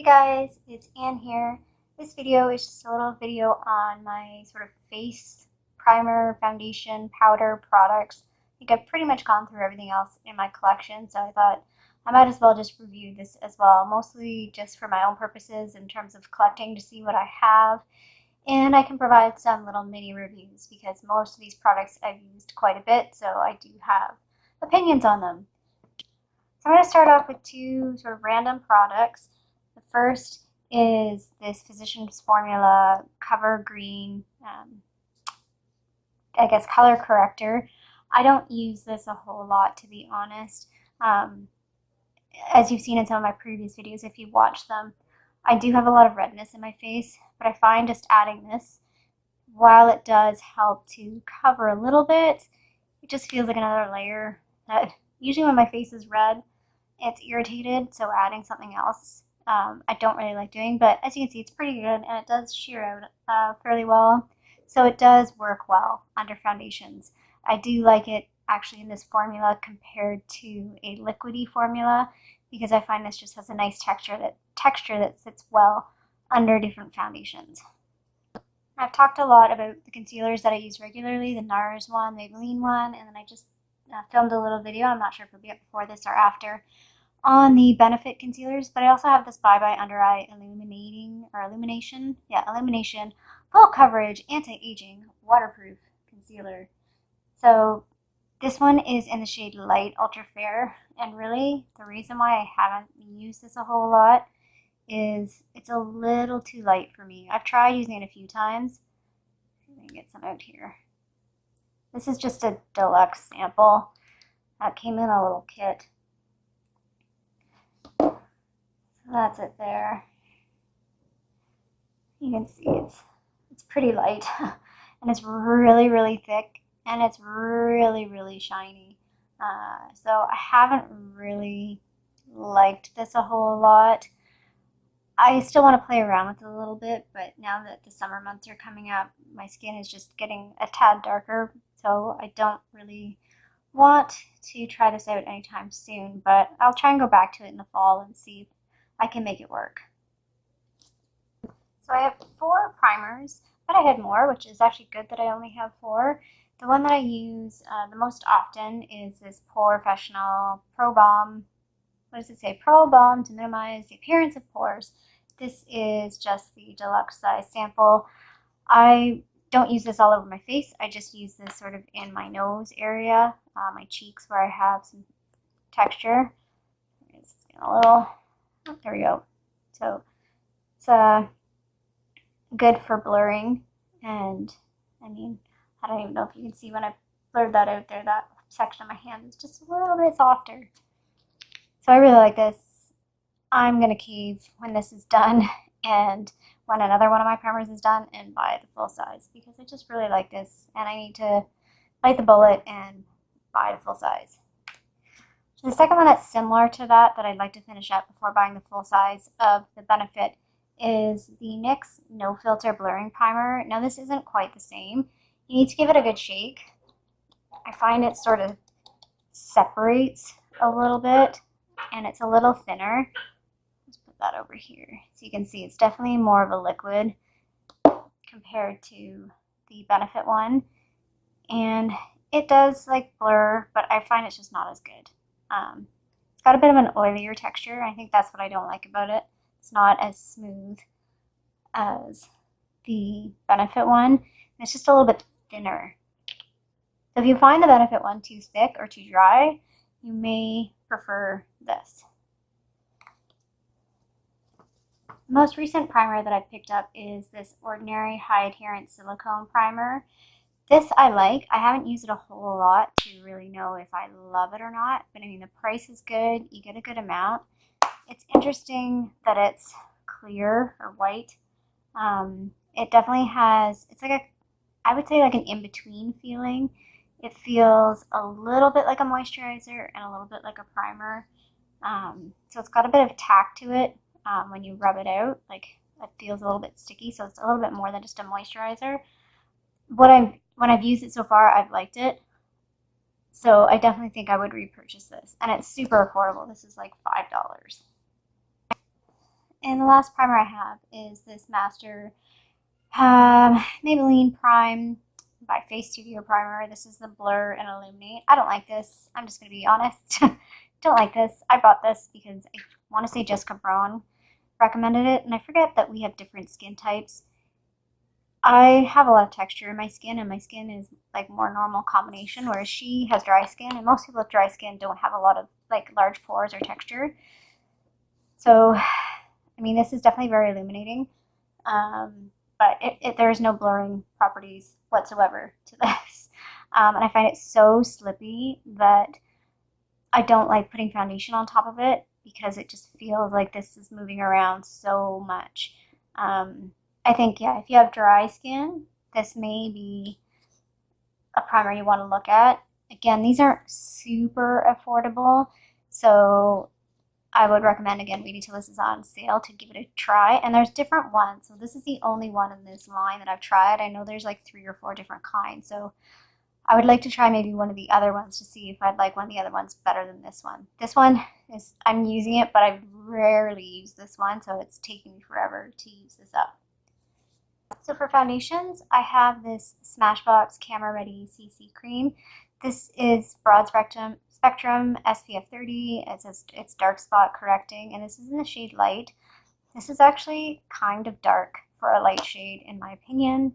guys, it's Anne here. This video is just a little video on my sort of face primer, foundation, powder products. I think I've pretty much gone through everything else in my collection, so I thought I might as well just review this as well, mostly just for my own purposes in terms of collecting to see what I have. And I can provide some little mini reviews because most of these products I've used quite a bit, so I do have opinions on them. So I'm going to start off with two sort of random products. The first is this Physicians Formula Cover Green, I guess, color corrector. I don't use this a whole lot, to be honest. As you've seen in some of my previous videos, if you watch them, I do have a lot of redness in my face, but I find just adding this, while it does help to cover a little bit, it just feels like another layer that usually when my face is red, it's irritated, so adding something else I don't really like doing, but as you can see, it's pretty good and it does sheer out fairly well, so it does work well under foundations. I do like it actually in this formula compared to a liquidy formula because I find this just has a nice texture that sits well under different foundations. I've talked a lot about the concealers that I use regularly, the NARS one, the Maybelline one, and then I just filmed a little video, I'm not sure if it'll be up before this or after, on the Benefit concealers, but I also have this Bye Bye Under Eye Illumination Full Coverage Anti-Aging Waterproof Concealer. So this one is in the shade Light Ultra Fair, and really the reason why I haven't used this a whole lot is it's a little too light for me. I've tried using it a few times. Let me get some out here. This is just a deluxe sample that came in a little kit. So that's it there. You can see it's pretty light and it's really, really thick and it's really, really shiny. So I haven't really liked this a whole lot. I still want to play around with it a little bit, but now that the summer months are coming up, my skin is just getting a tad darker, so I don't really want to try this out anytime soon, but I'll try and go back to it in the fall and see if I can make it work. So I have 4 primers, but I had more, which is actually good that I only have 4. The one that I use the most often is this Professional Pro Balm. What does it say? Pro Balm to minimize the appearance of pores. This is just the deluxe size sample. I don't use this all over my face. I just use this sort of in my nose area, my cheeks where I have some texture. It's a little, oh, there we go. So it's good for blurring, and I mean, I don't even know if you can see when I blurred that out there, that section of my hand is just a little bit softer. So I really like this. I'm going to cave when this is done and when another one of my primers is done and buy the full size because I just really like this and I need to bite the bullet and buy the full size. So the second one that's similar to that I'd like to finish up before buying the full size of the Benefit is the NYX No Filter Blurring Primer. Now this isn't quite the same. You need to give it a good shake. I find it sort of separates a little bit and it's a little thinner. Let's put that over here. So you can see it's definitely more of a liquid compared to the Benefit one. And it does like blur, but I find it's just not as good. It's got a bit of an oilier texture. I think that's what I don't like about it. It's not as smooth as the Benefit one. It's just a little bit thinner. So if you find the Benefit one too thick or too dry, you may prefer this. The most recent primer that I've picked up is this Ordinary High Adherence Silicone Primer. This I like. I haven't used it a whole lot to really know if I love it or not, but I mean the price is good. You get a good amount. It's interesting that it's clear or white. It definitely has, it's like I would say like an in-between feeling. It feels a little bit like a moisturizer and a little bit like a primer. So it's got a bit of tack to it when you rub it out. Like it feels a little bit sticky, so it's a little bit more than just a moisturizer. When I've used it so far, I've liked it. So I definitely think I would repurchase this. And it's super affordable. This is like $5. And the last primer I have is this Master Maybelline Prime by Face Studio Primer. This is the Blur and Illuminate. I don't like this. I'm just going to be honest. Don't like this. I bought this because I want to say Jessica Braun recommended it, and I forget that we have different skin types. I have a lot of texture in my skin, and my skin is like more normal combination, whereas she has dry skin, and most people with dry skin don't have a lot of like large pores or texture. So, I mean, this is definitely very illuminating, but there's no blurring properties whatsoever to this. And I find it so slippy that I don't like putting foundation on top of it because it just feels like this is moving around so much. I think, yeah, if you have dry skin, this may be a primer you want to look at. Again, these aren't super affordable, so I would recommend, again, waiting till this is on sale to give it a try. And there's different ones, so this is the only one in this line that I've tried. I know there's like 3 or 4 different kinds, so I would like to try maybe one of the other ones to see if I'd like one of the other ones better than this one. This one is, I'm using it, but I rarely use this one, so it's taking me forever to use this up. So for foundations, I have this Smashbox Camera Ready CC Cream. This is broad spectrum SPF 30. It says it's dark spot correcting, and this is in the shade Light. This is actually kind of dark for a light shade, in my opinion.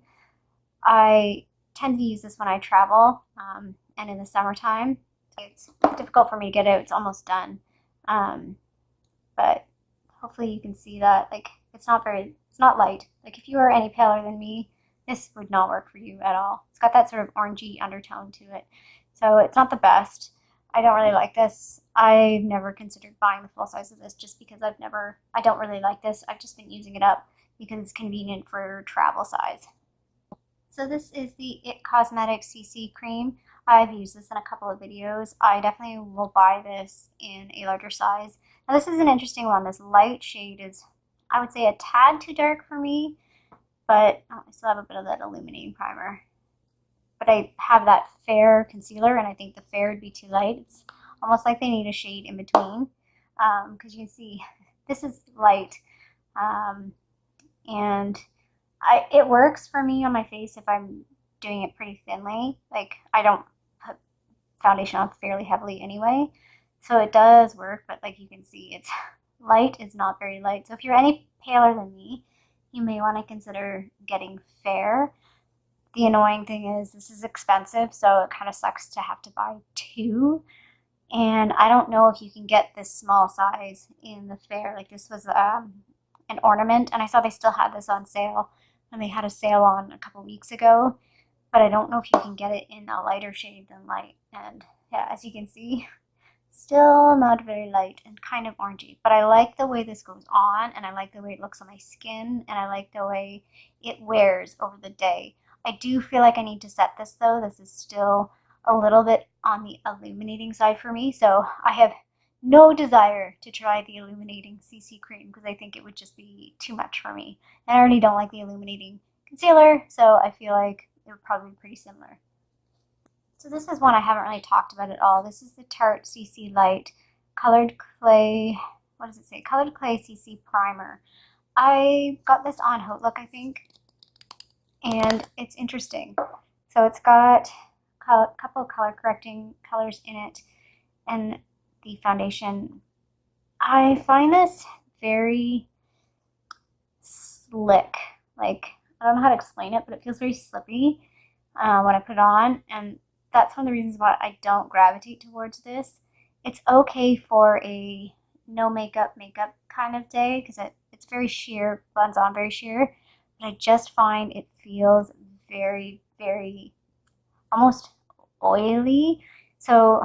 I tend to use this when I travel, and in the summertime. It's difficult for me to get out. It's almost done, but hopefully you can see that. Like, it's not light. Like, if you are any paler than me, this would not work for you at all. It's got that sort of orangey undertone to it, so it's not the best. I don't really like this. I've never considered buying the full size of this just because I don't really like this. I've just been using it up because it's convenient for travel size. So this is the IT Cosmetics CC Cream. I've used this in a couple of videos. I definitely will buy this in a larger size. Now this is an interesting one. This light shade is, I would say, a tad too dark for me, but I still have a bit of that illuminating primer. But I have that fair concealer, and I think the fair would be too light. It's almost like they need a shade in between, because you can see this is light, and it works for me on my face if I'm doing it pretty thinly. Like, I don't put foundation on fairly heavily anyway, so it does work, but like you can see, it's light is not very light. So if you're any paler than me, you may want to consider getting fair. The annoying thing is this is expensive, so it kind of sucks to have to buy 2. And I don't know if you can get this small size in the fair. Like, this was an ornament, and I saw they still had this on sale, and they had a sale on a couple weeks ago, but I don't know if you can get it in a lighter shade than light. And yeah, as you can see, still not very light and kind of orangey, but I like the way this goes on, and I like the way it looks on my skin, and I like the way it wears over the day. I do feel like I need to set this though. This is still a little bit on the illuminating side for me, so I have no desire to try the illuminating CC cream because I think it would just be too much for me. And I already don't like the illuminating concealer, so I feel like it would probably be pretty similar. So this is one I haven't really talked about at all. This is the Tarte CC Light Colored Clay, what does it say? Colored Clay CC Primer. I got this on Outlook, I think, and it's interesting. So it's got a couple of color correcting colors in it, and the foundation. I find this very slick. Like, I don't know how to explain it, but it feels very slippy when I put it on, and that's one of the reasons why I don't gravitate towards this. It's okay for a no makeup kind of day because it's very sheer, blends on very sheer, but I just find it feels very, very almost oily. So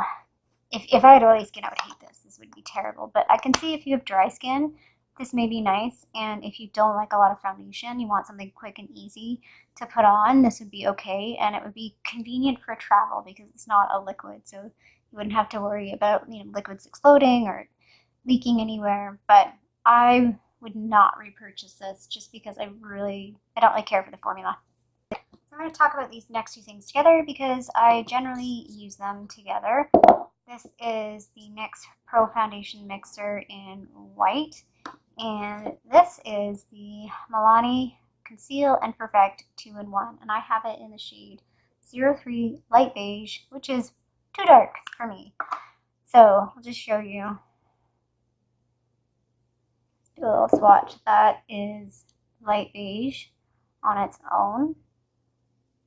if I had oily skin, I would hate this. This would be terrible. But I can see if you have dry skin, this may be nice. And if you don't like a lot of foundation, you want something quick and easy to put on, this would be okay. And it would be convenient for travel because it's not a liquid. So you wouldn't have to worry about, liquids exploding or leaking anywhere. But I would not repurchase this just because I don't really care for the formula. I'm going to talk about these next 2 things together because I generally use them together. This is the NYX Pro Foundation Mixer in white, And this is the Milani Conceal and Perfect 2-in-1, and I have it in the shade 03 Light Beige, which is too dark for me. So I'll just show you. Do a little swatch. That is light beige on its own.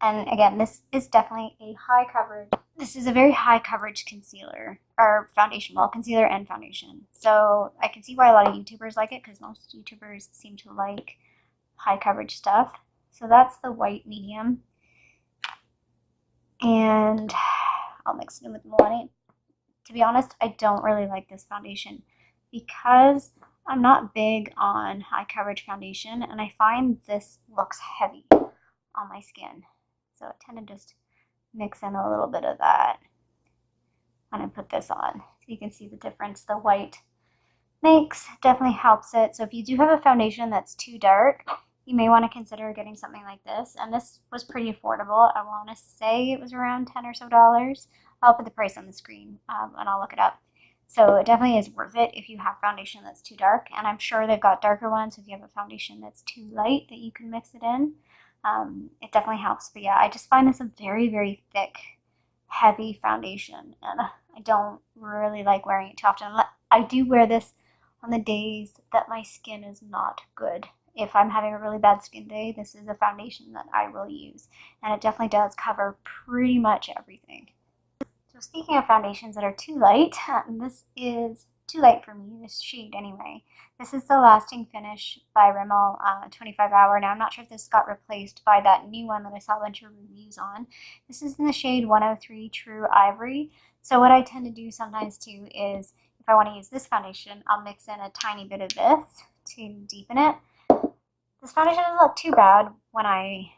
And again, this is definitely a high coverage. This is a very high coverage concealer, or foundation, well, concealer and foundation. So I can see why a lot of YouTubers like it, because most YouTubers seem to like high coverage stuff. So that's the white medium. And I'll mix it in with Milani. To be honest, I don't really like this foundation because I'm not big on high coverage foundation, and I find this looks heavy on my skin. So I tend to just mix in a little bit of that when I put this on. So you can see the difference the white makes. Definitely helps it. So if you do have a foundation that's too dark, you may want to consider getting something like this. And this was pretty affordable. I want to say it was around $10 or so. I'll put the price on the screen and I'll look it up. So it definitely is worth it if you have foundation that's too dark. And I'm sure they've got darker ones if you have a foundation that's too light that you can mix it in. It definitely helps. But yeah, I just find this a very, very thick, heavy foundation. And I don't really like wearing it too often. I do wear this on the days that my skin is not good. If I'm having a really bad skin day, this is a foundation that I will use. And it definitely does cover pretty much everything. So speaking of foundations that are too light, this is too light for me, this shade anyway. This is the Lasting Finish by Rimmel 25 Hour. Now I'm not sure if this got replaced by that new one that I saw a bunch of reviews on. This is in the shade 103 True Ivory. So what I tend to do sometimes too is if I want to use this foundation, I'll mix in a tiny bit of this to deepen it. This foundation doesn't look too bad when I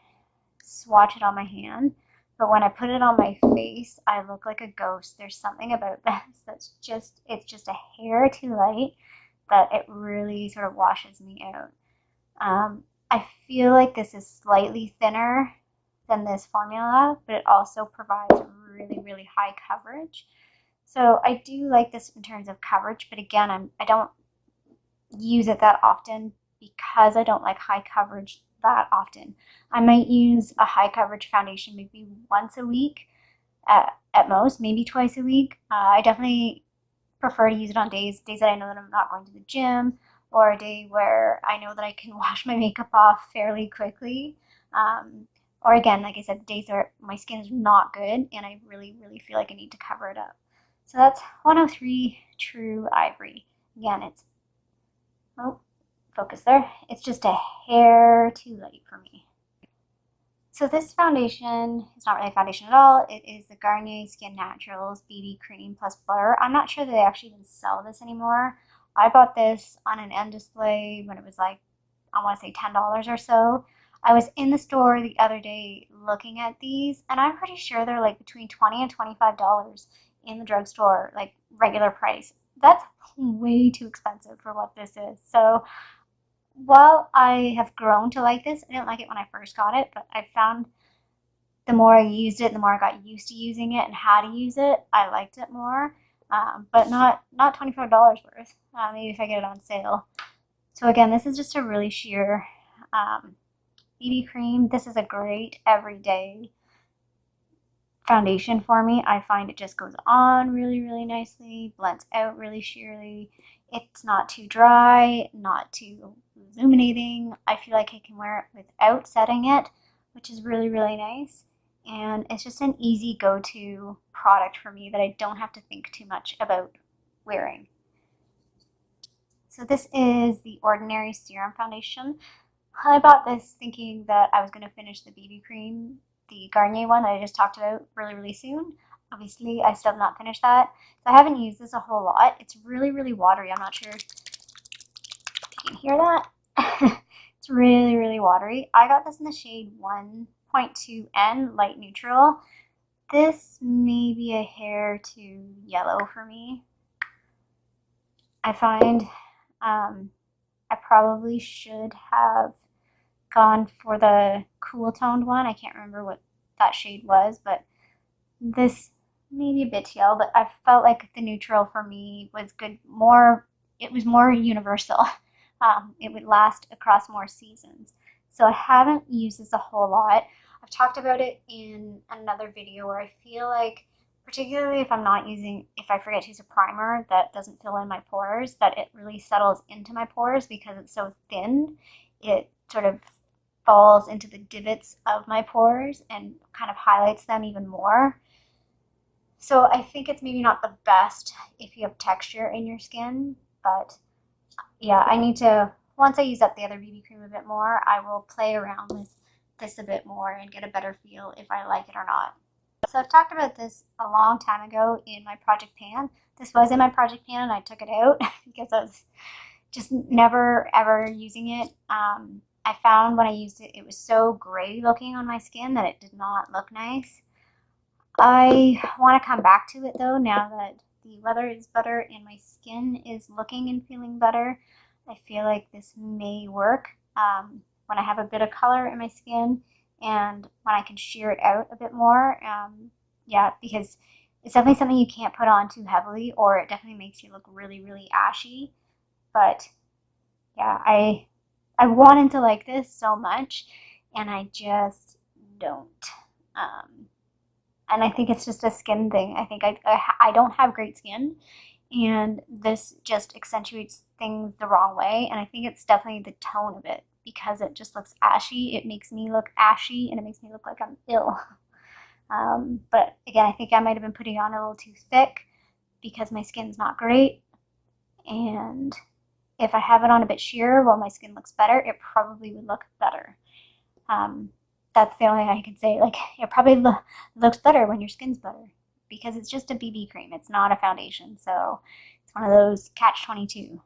swatch it on my hand, but when I put it on my face, I look like a ghost. There's something about this that's it's just a hair too light that it really sort of washes me out. I feel like this is slightly thinner than this formula, but it also provides really, really high coverage. So I do like this in terms of coverage, but again, I don't use it that often because I don't like high coverage that often. I might use a high coverage foundation maybe once a week at most, maybe twice a week. I definitely prefer to use it on days that I know that I'm not going to the gym, or a day where I know that I can wash my makeup off fairly quickly. Or again, like I said, days where my skin is not good and I really, really feel like I need to cover it up. So that's 103 True Ivory. Again, it's, oh, focus there. It's just a hair too light for me. So this foundation is not really a foundation at all. It is the Garnier Skin Naturals BB Cream Plus Blur. I'm not sure that they actually even sell this anymore. I bought this on an end display when it was like, I want to say $10 or so. I was in the store the other day looking at these, and I'm pretty sure they're like between $20 and $25 in the drugstore, like regular price. That's way too expensive for what this is. So while I have grown to like this, I didn't like it when I first got it, but I found the more I used it, the more I got used to using it and how to use it, I liked it more. But not $25 worth. Maybe if I get it on sale. So again, this is just a really sheer BB cream. This is a great everyday foundation for me. I find it just goes on really, really nicely, blends out really sheerly. It's not too dry, not too illuminating. I feel like I can wear it without setting it, which is really, really nice. And it's just an easy go-to product for me that I don't have to think too much about wearing. So this is the Ordinary Serum Foundation. I bought this thinking that I was going to finish the BB cream, the Garnier one that I just talked about, really, really soon. Obviously, I still have not finished that. So I haven't used this a whole lot. It's really, really watery. I'm not sure if you can hear that. It's really, really watery. I got this in the shade 1.2N Light Neutral. This may be a hair too yellow for me. I find I probably should have gone for the cool toned one. I can't remember what that shade was, but this may be a bit yellow, but I felt like the neutral for me was good. It was more universal. it would last across more seasons. So I haven't used this a whole lot. I've talked about it in another video where I feel like, particularly if I forget to use a primer that doesn't fill in my pores, that it really settles into my pores because it's so thin. It sort of falls into the divots of my pores and kind of highlights them even more. So I think it's maybe not the best if you have texture in your skin, but yeah, I need to, once I use up the other BB cream a bit more, I will play around with this a bit more and get a better feel if I like it or not. So I've talked about this a long time ago in my project pan. This was in my project pan and I took it out because I was just never ever using it. I found when I used it, it was so gray looking on my skin that it did not look nice. I want to come back to it though now that the weather is better and my skin is looking and feeling better. I feel like this may work when I have a bit of color in my skin and when I can shear it out a bit more. Yeah, because it's definitely something you can't put on too heavily or it definitely makes you look really, really ashy. But yeah, I wanted to like this so much and I just don't. And I think it's just a skin thing. I think I don't have great skin and this just accentuates things the wrong way. And I think it's definitely the tone of it because it just looks ashy. It makes me look ashy and it makes me look like I'm ill. But again, I think I might have been putting on a little too thick because my skin's not great. And if I have it on a bit sheer while my skin looks better, it probably would look better. That's the only thing I can say. Like, it probably looks better when your skin's better because it's just a BB cream. It's not a foundation. So it's one of those catch-22.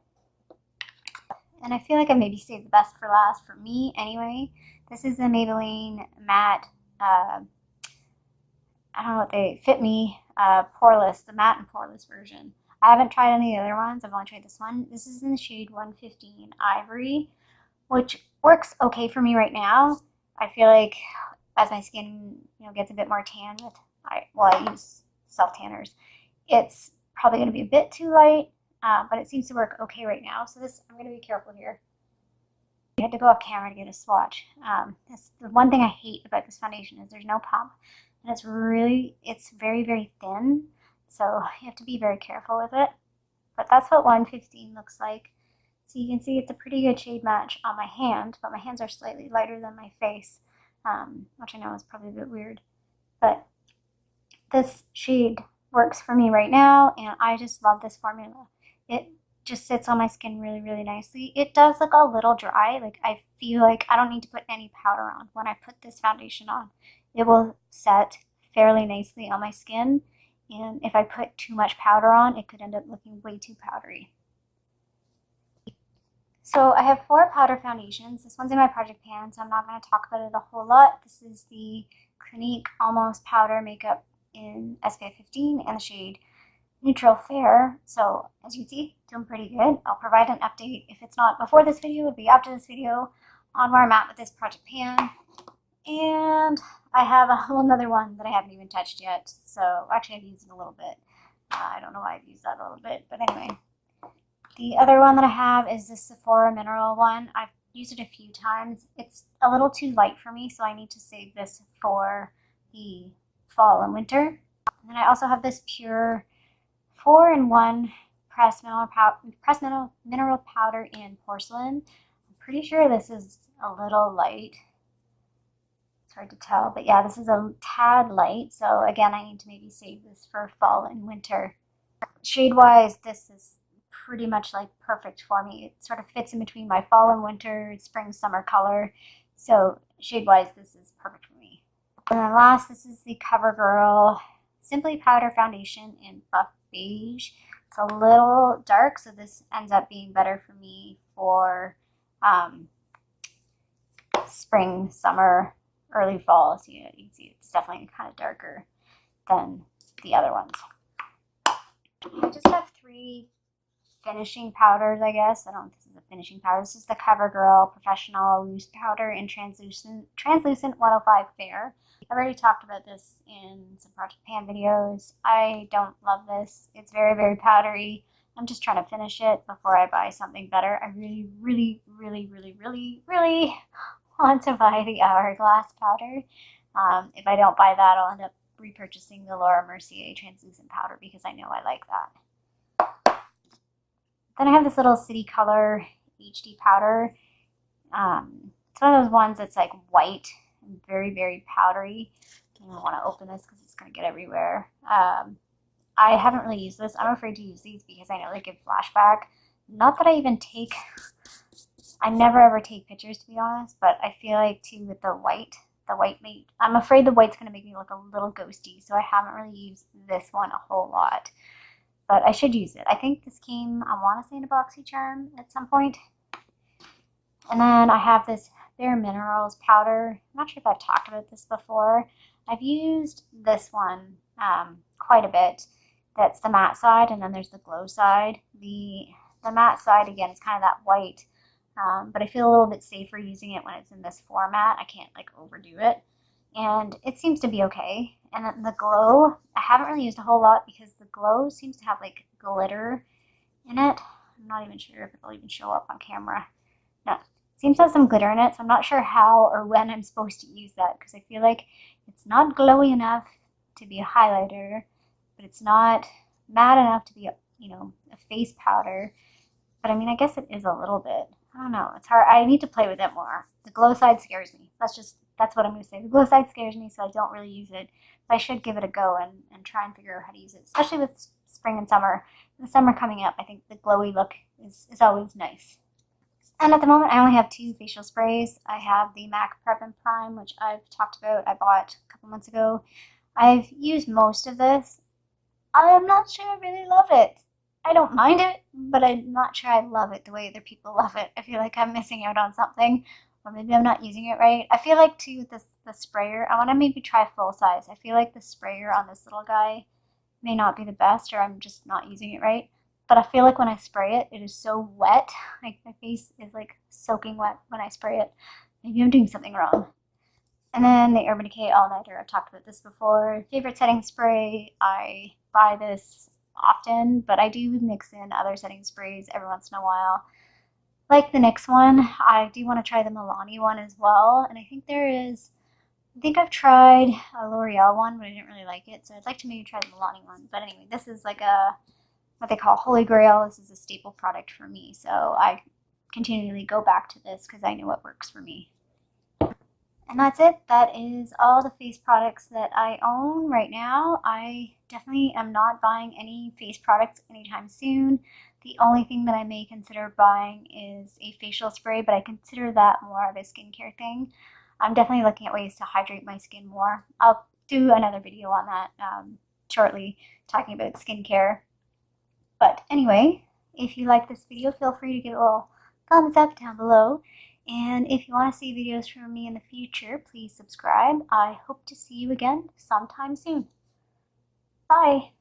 And I feel like I maybe saved the best for last for me anyway. This is the Maybelline Matte, I don't know what they fit me, poreless, the matte and poreless version. I haven't tried any of the other ones. I've only tried this one. This is in the shade 115 Ivory, which works okay for me right now. I feel like as my skin, gets a bit more tan with, I use self tanners, it's probably going to be a bit too light, but it seems to work okay right now. So this, I'm going to be careful here. I had to go off camera to get a swatch. That's the one thing I hate about this foundation is there's no pump, and it's very, very thin. So you have to be very careful with it. But that's what 115 looks like. So you can see it's a pretty good shade match on my hand, but my hands are slightly lighter than my face, which I know is probably a bit weird. But this shade works for me right now, and I just love this formula. It just sits on my skin really, really nicely. It does look a little dry. Like, I feel like I don't need to put any powder on. When I put this foundation on, it will set fairly nicely on my skin. And if I put too much powder on, it could end up looking way too powdery. So I have 4 powder foundations. This one's in my project pan, so I'm not going to talk about it a whole lot. This is the Clinique Almost Powder Makeup in SPF 15 and the shade Neutral Fair. So as you can see, doing pretty good. I'll provide an update. If it's not before this video, it'll be after this video on where I'm at with this project pan. And I have a whole other one that I haven't even touched yet. So actually I've used it a little bit. I don't know why I've used that a little bit, but anyway. The other one that I have is this Sephora Mineral one. I've used it a few times. It's a little too light for me, so I need to save this for the fall and winter. And then I also have this Pure 4-in-1 pressed mineral powder in porcelain. I'm pretty sure this is a little light. It's hard to tell, but yeah, this is a tad light. So again, I need to maybe save this for fall and winter. Shade-wise, this is pretty much like perfect for me. It sort of fits in between my fall and winter, spring, summer color. So shade-wise, this is perfect for me. And then last, this is the CoverGirl Simply Powder Foundation in Buff Beige. It's a little dark, so this ends up being better for me for spring, summer, early fall. So you can see it's definitely kind of darker than the other ones. I just have 3 finishing powders, I guess. I don't know if this is a finishing powder. This is the CoverGirl Professional Loose Powder in Translucent 105 Fair. I've already talked about this in some Project Pan videos. I don't love this. It's very, very powdery. I'm just trying to finish it before I buy something better. I really, really, really, really, really, really want to buy the Hourglass powder. If I don't buy that, I'll end up repurchasing the Laura Mercier translucent powder because I know I like that. Then I have this little City Color HD powder. It's one of those ones that's like white and very, very powdery. I don't want to open this because it's going to get everywhere. I haven't really used this. I'm afraid to use these because I know they give flashback. Not that I even take, I never ever take pictures to be honest, but I feel like too with the white mate, I'm afraid the white's going to make me look a little ghosty, so I haven't really used this one a whole lot. But I should use it. I think this came, I want to say in a BoxyCharm at some point. And then I have this Bare Minerals powder. I'm not sure if I've talked about this before. I've used this one quite a bit. That's the matte side, and then there's the glow side. The matte side, again, is kind of that white, but I feel a little bit safer using it when it's in this format. I can't like overdo it, and it seems to be okay. And then the glow, I haven't really used a whole lot because the glow seems to have like glitter in it. I'm not even sure if it'll even show up on camera. No, it seems to have some glitter in it, so I'm not sure how or when I'm supposed to use that because I feel like it's not glowy enough to be a highlighter, but it's not matte enough to be, you know, a face powder. But I mean, I guess it is a little bit. I don't know. It's hard. I need to play with it more. The glow side scares me. That's what I'm going to say. The glow side scares me, so I don't really use it. But I should give it a go and try and figure out how to use it, especially with spring and summer. The summer coming up, I think the glowy look is always nice. And at the moment, I only have 2 facial sprays. I have the MAC Prep and Prime, which I've talked about. I bought a couple months ago. I've used most of this. I'm not sure I really love it. I don't mind it, but I'm not sure I love it the way other people love it. I feel like I'm missing out on something, or maybe I'm not using it right. I feel like too with the sprayer, I want to maybe try full size. I feel like the sprayer on this little guy may not be the best, or I'm just not using it right. But I feel like when I spray it, it is so wet. Like my face is like soaking wet when I spray it. Maybe I'm doing something wrong. And then the Urban Decay All Nighter, I've talked about this before. Favorite setting spray, I buy this often, but I do mix in other setting sprays every once in a while. Like the NYX one, I do want to try the Milani one as well. And I think I've tried a L'Oreal one, but I didn't really like it. So I'd like to maybe try the Milani one. But anyway, this is like what they call Holy Grail. This is a staple product for me. So I continually go back to this because I know what works for me. And that's it. That is all the face products that I own right now. I definitely am not buying any face products anytime soon. The only thing that I may consider buying is a facial spray, but I consider that more of a skincare thing. I'm definitely looking at ways to hydrate my skin more. I'll do another video on that shortly, talking about skincare. But anyway, if you like this video, feel free to give it a little thumbs up down below. And if you want to see videos from me in the future, please subscribe. I hope to see you again sometime soon. Bye!